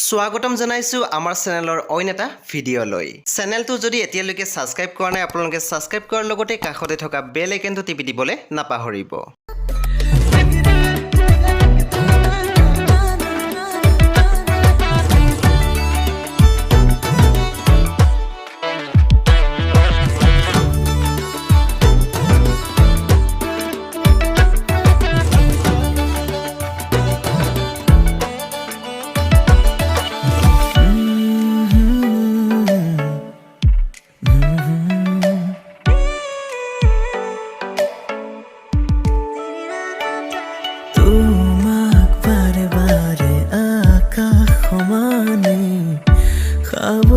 স্বাগতম জনাইছো আমাৰ চেনেলৰ অইন এটা ভিডিঅ'লৈ। চেনেলটো যদি এতিয়ালৈকে সাবস্ক্ৰাইব কৰা নাই আপোনালোকে সাবস্ক্ৰাইব কৰাৰ লগতে কাষতে থকা বেল আইকনটো টিপি দিবলৈ নাপাহৰিব। তোমাক বাৰে বাৰে আকাশ সমানে খাব